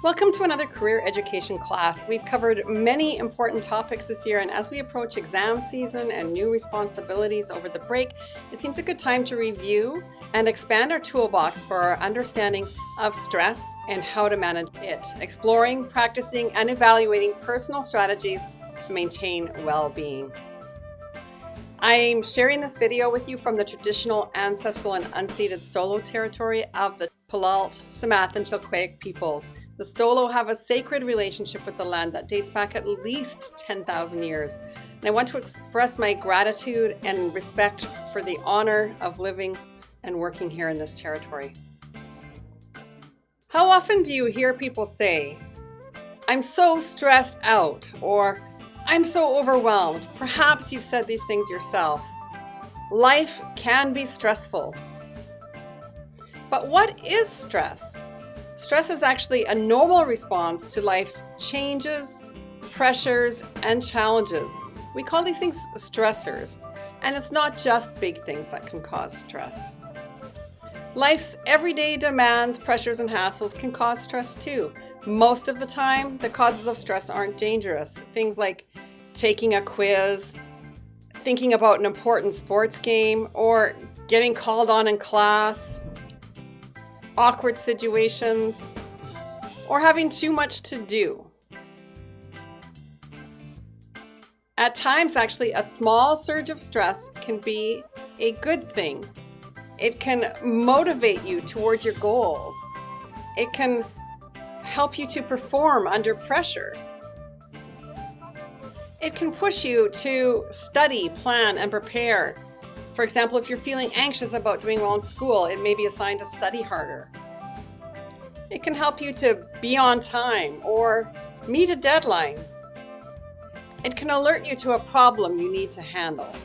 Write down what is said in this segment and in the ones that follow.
Welcome to another career education class. We've covered many important topics this year, and as we approach exam season and new responsibilities over the break, it seems a good time to review and expand our toolbox for our understanding of stress and how to manage it, exploring, practicing, and evaluating personal strategies to maintain well-being. I'm sharing this video with you from the traditional ancestral and unceded Stolo territory of the Puyallup, Sumac, and Chilquaque peoples. The Stolo have a sacred relationship with the land that dates back at least 10,000 years. And I want to express my gratitude and respect for the honor of living and working here in this territory. How often do you hear people say, "I'm so stressed out," or "I'm so overwhelmed"? Perhaps you've said these things yourself. Life can be stressful. But what is stress? Stress is actually a normal response to life's changes, pressures, and challenges. We call these things stressors, and it's not just big things that can cause stress. Life's everyday demands, pressures, and hassles can cause stress too. Most of the time, the causes of stress aren't dangerous. Things like taking a quiz, thinking about an important sports game, or getting called on in class, awkward situations, or having too much to do. At times, actually, a small surge of stress can be a good thing. It can motivate you toward your goals. It can help you to perform under pressure. It can push you to study, plan, and prepare. For example, if you're feeling anxious about doing well in school, it may be a sign to study harder. It can help you to be on time or meet a deadline. It can alert you to a problem you need to handle.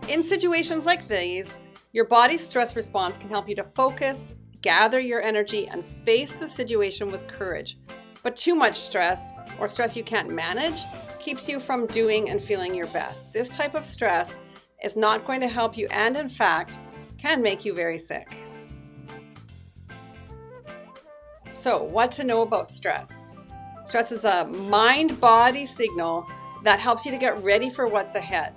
In situations like these, your body's stress response can help you to focus, gather your energy, and face the situation with courage. But too much stress, or stress you can't manage, keeps you from doing and feeling your best. This type of stress is not going to help you, and in fact, can make you very sick. So, what to know about stress? Stress is a mind-body signal that helps you to get ready for what's ahead.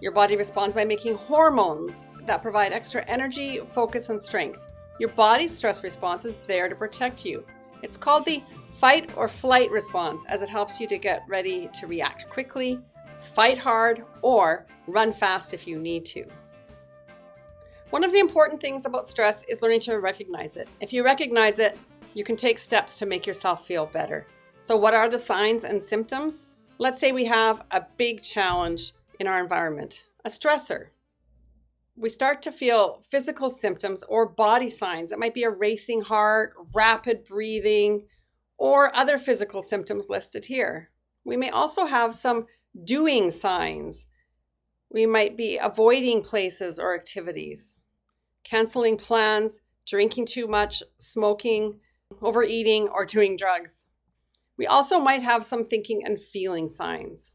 Your body responds by making hormones that provide extra energy, focus, and strength. Your body's stress response is there to protect you. It's called the fight or flight response, as it helps you to get ready to react quickly, fight hard, or run fast if you need to. One of the important things about stress is learning to recognize it. If you recognize it, you can take steps to make yourself feel better. So what are the signs and symptoms? Let's say we have a big challenge in our environment, a stressor. We start to feel physical symptoms or body signs. It might be a racing heart, rapid breathing, or other physical symptoms listed here. We may also have some doing signs. We might be avoiding places or activities, canceling plans, drinking too much, smoking, overeating, or doing drugs. We also might have some thinking and feeling signs.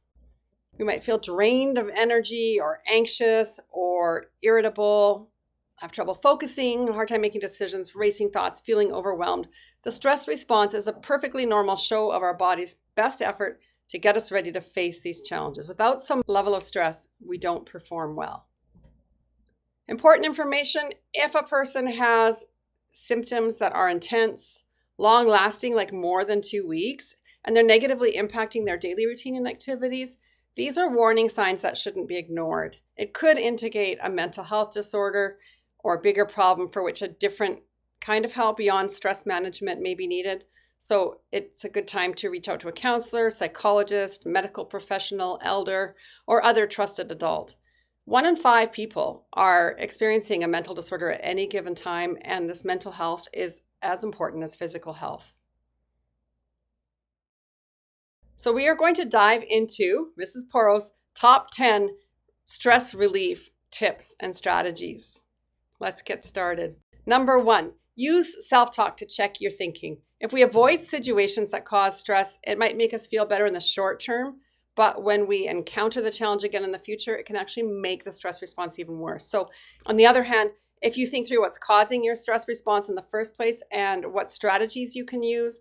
We might feel drained of energy or anxious or irritable, have trouble focusing, hard time making decisions, racing thoughts, feeling overwhelmed. The stress response is a perfectly normal show of our body's best effort to get us ready to face these challenges. Without some level of stress, we don't perform well. Important information: if a person has symptoms that are intense, long-lasting, like more than 2 weeks, and they're negatively impacting their daily routine and activities, these are warning signs that shouldn't be ignored. It could indicate a mental health disorder or a bigger problem for which a different kind of help beyond stress management may be needed. So it's a good time to reach out to a counselor, psychologist, medical professional, elder, or other trusted adult. 1 in 5 people are experiencing a mental disorder at any given time, and this mental health is as important as physical health. So we are going to dive into Mrs. Poro's top 10 stress relief tips and strategies. Let's get started. Number 1, use self-talk to check your thinking. If we avoid situations that cause stress, it might make us feel better in the short term, but when we encounter the challenge again in the future, it can actually make the stress response even worse. So on the other hand, If you think through what's causing your stress response in the first place and what strategies you can use,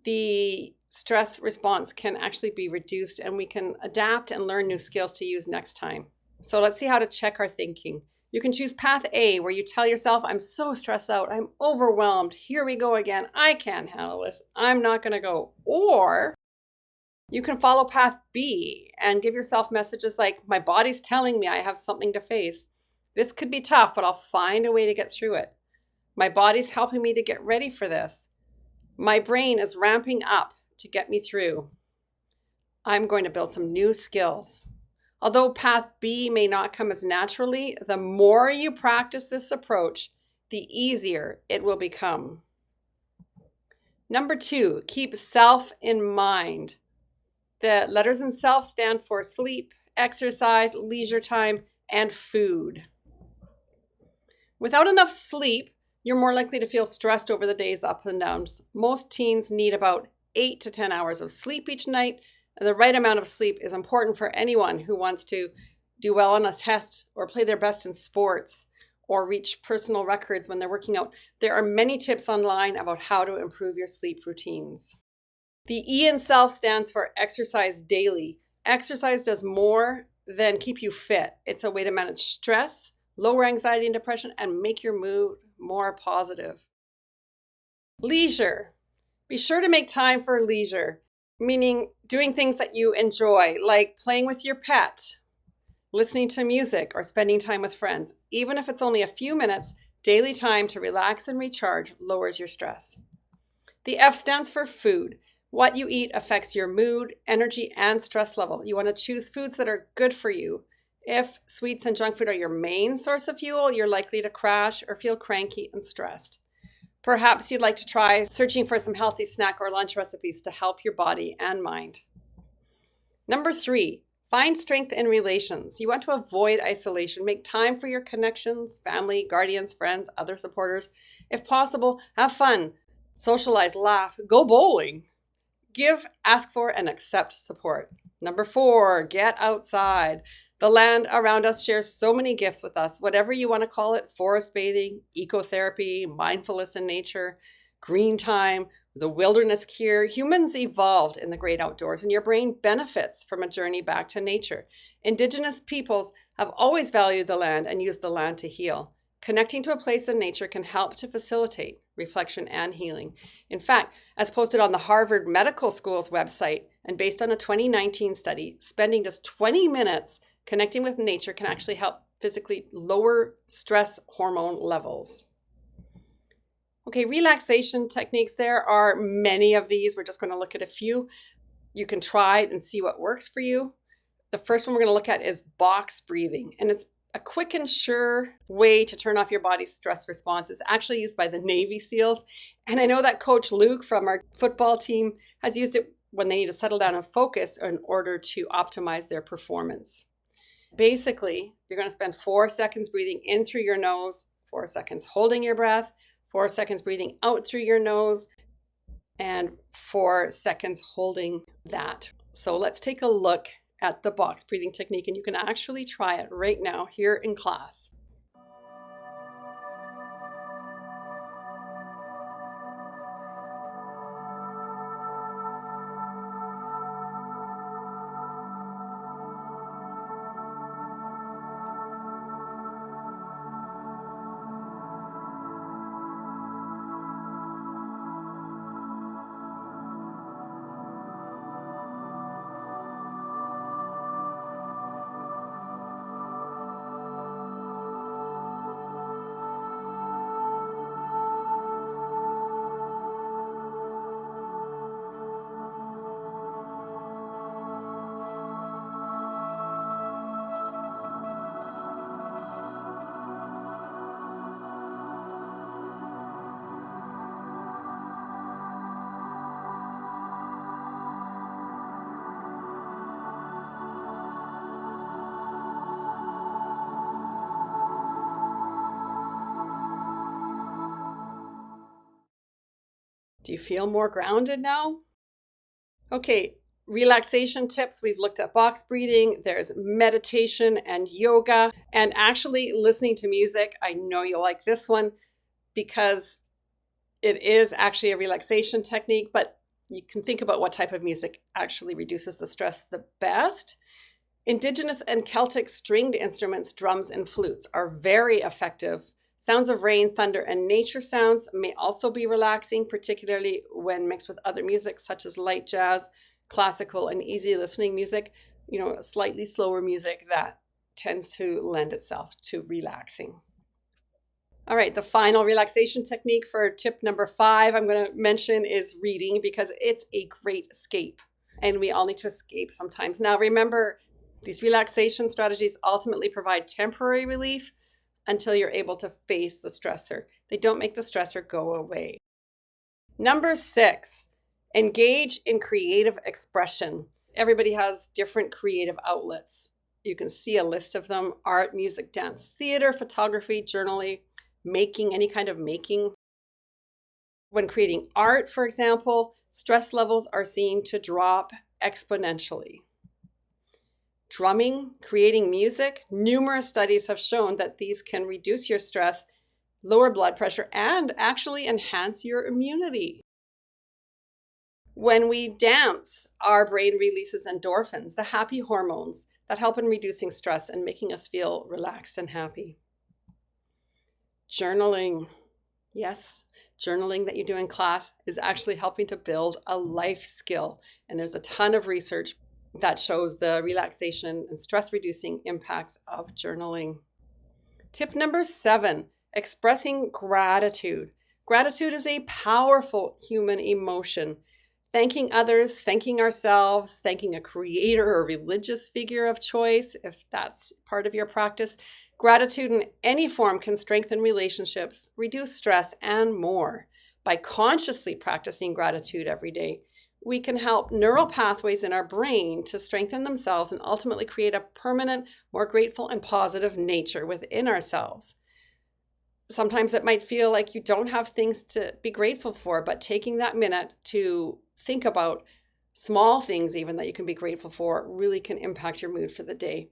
the stress response can actually be reduced and we can adapt and learn new skills to use next time. So let's see how to check our thinking. You can choose path A, where you tell yourself, I'm so stressed out, I'm overwhelmed, here we go again, I can't handle this, I'm not going to go. Or you can follow path B and give yourself messages like, my body's telling me I have something to face. This could be tough, but I'll find a way to get through it. My body's helping me to get ready for this. My brain is ramping up to get me through. I'm going to build some new skills. Although path B may not come as naturally, the more you practice this approach, the easier it will become. Number 2, keep self in mind. The letters in self stand for sleep, exercise, leisure time, and food. Without enough sleep, you're more likely to feel stressed over the day's ups and downs. Most teens need about 8 to 10 hours of sleep each night. And the right amount of sleep is important for anyone who wants to do well on a test or play their best in sports or reach personal records when they're working out. There are many tips online about how to improve your sleep routines. The E in self stands for exercise daily. Exercise does more than keep you fit. It's a way to manage stress, lower anxiety and depression, and make your mood more positive. Leisure. Be sure to make time for leisure, meaning doing things that you enjoy, like playing with your pet, listening to music, or spending time with friends. Even if it's only a few minutes, daily time to relax and recharge lowers your stress. The F stands for food. What you eat affects your mood, energy, and stress level. You want to choose foods that are good for you. If sweets and junk food are your main source of fuel, you're likely to crash or feel cranky and stressed. Perhaps you'd like to try searching for some healthy snack or lunch recipes to help your body and mind. Number 3, find strength in relations. You want to avoid isolation. Make time for your connections, family, guardians, friends, other supporters. If possible, have fun, socialize, laugh, go bowling. Give, ask for, and accept support. Number 4, get outside. The land around us shares so many gifts with us, whatever you want to call it: forest bathing, ecotherapy, mindfulness in nature, green time, the wilderness cure. Humans evolved in the great outdoors, and your brain benefits from a journey back to nature. Indigenous peoples have always valued the land and used the land to heal. Connecting to a place in nature can help to facilitate reflection and healing. In fact, as posted on the Harvard Medical School's website and based on a 2019 study, spending just 20 minutes connecting with nature can actually help physically lower stress hormone levels. Okay, relaxation techniques. There are many of these. We're just going to look at a few. You can try and see what works for you. The first one we're going to look at is box breathing, and it's a quick and sure way to turn off your body's stress response. It's actually used by the Navy SEALs. And I know that Coach Luke from our football team has used it when they need to settle down and focus in order to optimize their performance. Basically, you're going to spend 4 seconds breathing in through your nose, 4 seconds holding your breath, 4 seconds breathing out through your nose, and 4 seconds holding that. So let's take a look at the box breathing technique, and you can actually try it right now here in class. Do you feel more grounded now? Okay, Relaxation tips, we've looked at box breathing, there's meditation and yoga, and actually listening to music. I know you'll like this one because it is actually a relaxation technique, but you can think about what type of music actually reduces the stress the best. Indigenous and Celtic stringed instruments, drums and flutes, are very effective. Sounds of rain, thunder, and nature sounds may also be relaxing, particularly when mixed with other music such as light jazz, classical, and easy listening music. Slightly slower music that tends to lend itself to relaxing. All right, the final relaxation technique for tip number 5 I'm going to mention is reading, because it's a great escape, and we all need to escape sometimes. Now, remember, these relaxation strategies ultimately provide temporary relief until you're able to face the stressor. They don't make the stressor go away. Number 6, engage in creative expression. Everybody has different creative outlets. You can see a list of them: art, music, dance, theater, photography, journaling, making, any kind of making. When creating art, for example, stress levels are seen to drop exponentially. Drumming, creating music, numerous studies have shown that these can reduce your stress, lower blood pressure, and actually enhance your immunity. When we dance, our brain releases endorphins, the happy hormones that help in reducing stress and making us feel relaxed and happy. Journaling. Yes, journaling that you do in class is actually helping to build a life skill. And there's a ton of research that shows the relaxation and stress reducing impacts of journaling. Tip number 7, expressing gratitude. Gratitude is a powerful human emotion. Thanking others, thanking ourselves, thanking a creator or religious figure of choice, if that's part of your practice. Gratitude in any form can strengthen relationships, reduce stress, and more. By consciously practicing gratitude every day, we can help neural pathways in our brain to strengthen themselves and ultimately create a permanent, more grateful and positive nature within ourselves. Sometimes it might feel like you don't have things to be grateful for, but taking that minute to think about small things even that you can be grateful for really can impact your mood for the day.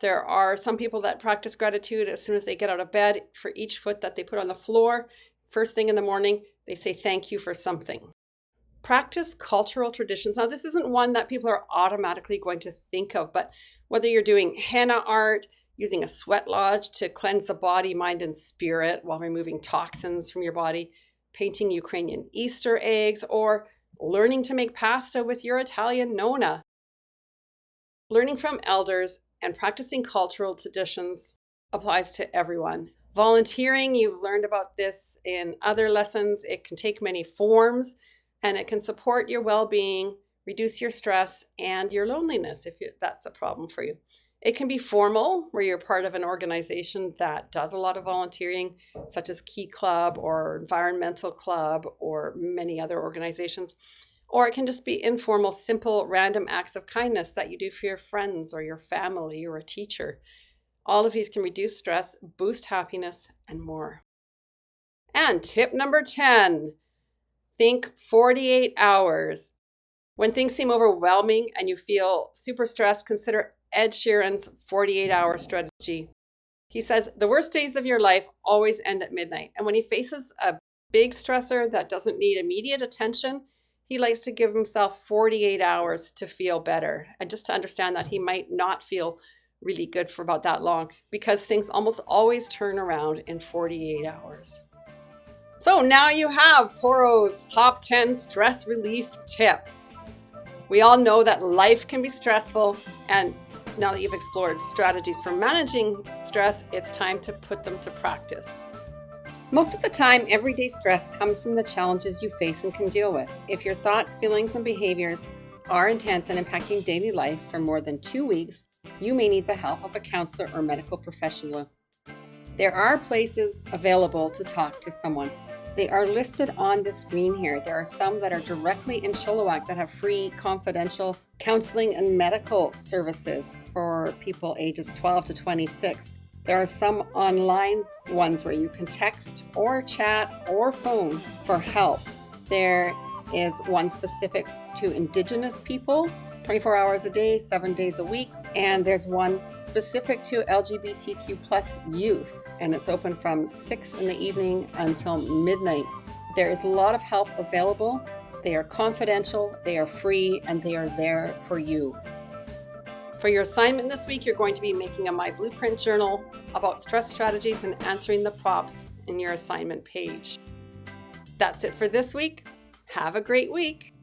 There are some people that practice gratitude as soon as they get out of bed. For each foot that they put on the floor, first thing in the morning, they say thank you for something. Practice cultural traditions. Now, this isn't one that people are automatically going to think of, but whether you're doing henna art, using a sweat lodge to cleanse the body, mind, and spirit while removing toxins from your body, painting Ukrainian Easter eggs, or learning to make pasta with your Italian nonna. Learning from elders and practicing cultural traditions applies to everyone. Volunteering, you've learned about this in other lessons. It can take many forms, and it can support your well-being, reduce your stress, and your loneliness if that's a problem for you. It can be formal, where you're part of an organization that does a lot of volunteering, such as Key Club or Environmental Club or many other organizations. Or it can just be informal, simple, random acts of kindness that you do for your friends or your family or a teacher. All of these can reduce stress, boost happiness, and more. And tip number 10, think 48 hours. When things seem overwhelming and you feel super stressed, consider Ed Sheeran's 48-hour strategy. He says, the worst days of your life always end at midnight. And when he faces a big stressor that doesn't need immediate attention, he likes to give himself 48 hours to feel better. And just to understand that he might not feel really good for about that long, because things almost always turn around in 48 hours. So now you have Poro's top 10 stress relief tips. We all know that life can be stressful, and now that you've explored strategies for managing stress, it's time to put them to practice. Most of the time, everyday stress comes from the challenges you face and can deal with. If your thoughts, feelings, and behaviors are intense and impacting daily life for more than 2 weeks, you may need the help of a counselor or medical professional. There are places available to talk to someone. They are listed on the screen here. There are some that are directly in Chilliwack that have free, confidential counseling and medical services for people ages 12 to 26. There are some online ones where you can text or chat or phone for help. They're is one specific to Indigenous people, 24 hours a day, 7 days a week. And there's one specific to LGBTQ plus youth, and it's open from 6 in the evening until midnight. There is a lot of help available. They are confidential, they are free, and they are there for you. For your assignment this week, you're going to be making a My Blueprint journal about stress strategies and answering the prompts in your assignment page. That's it for this week. Have a great week.